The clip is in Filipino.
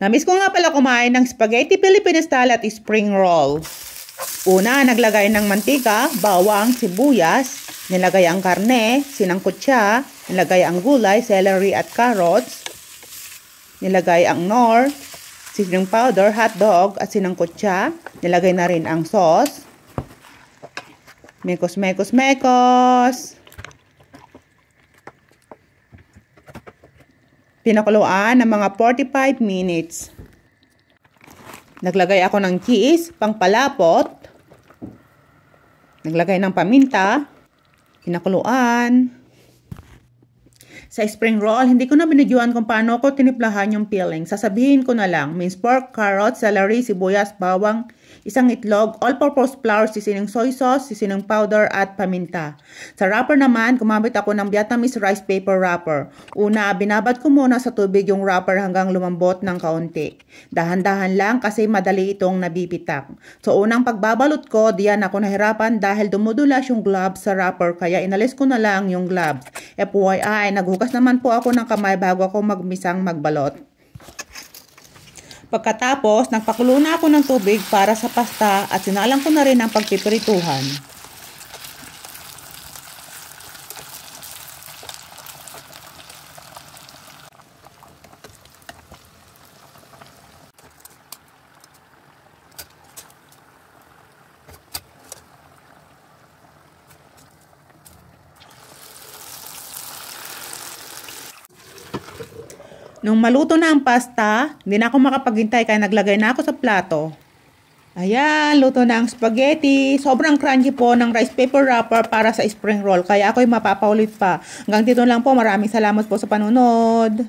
Namiss ko nga pala kumain ng spaghetti Filipino style at spring roll. Una, naglagay ng mantika, bawang, sibuyas, nilagay ang karne, sinangkot siya, nilagay ang gulay, celery at carrots, nilagay ang nor, seasoning powder, hotdog at sinangkot siya, nilagay na rin ang sauce, mekos. Pinakuluan ng mga 45 minutes. Naglagay ako ng cheese, pangpalapot. Naglagay ng paminta. Pinakuluan. Sa spring roll, hindi ko na binidyoan kung paano ko tiniplahan yung filling. Sasabihin ko na lang, minced pork, carrots, celery, sibuyas, bawang, isang itlog, all-purpose flour, seasoning soy sauce, seasoning powder, at paminta. Sa wrapper naman, gumamit ako ng Vietnamese rice paper wrapper. Una, binabad ko muna sa tubig yung wrapper hanggang lumambot ng kaunti. Dahan-dahan lang kasi madali itong nabibitak. So, unang pagbabalot ko, diyan ako nahirapan dahil dumudulas yung gloves sa wrapper kaya inalis ko na lang yung gloves. FYI, naghugas naman po ako ng kamay bago ako magmisang magbalot. Pagkatapos, nagpakulo na ako ng tubig para sa pasta at sinalang ko na rin ang pagpipirituhan. Nung maluto na ang pasta, hindi na ako makapaghintay kaya naglagay na ako sa plato. Ayan, luto na ang spaghetti. Sobrang crunchy po ng rice paper wrapper para sa spring roll. Kaya ako'y mapapaulit pa. Hanggang dito lang po. Maraming salamat po sa panunod.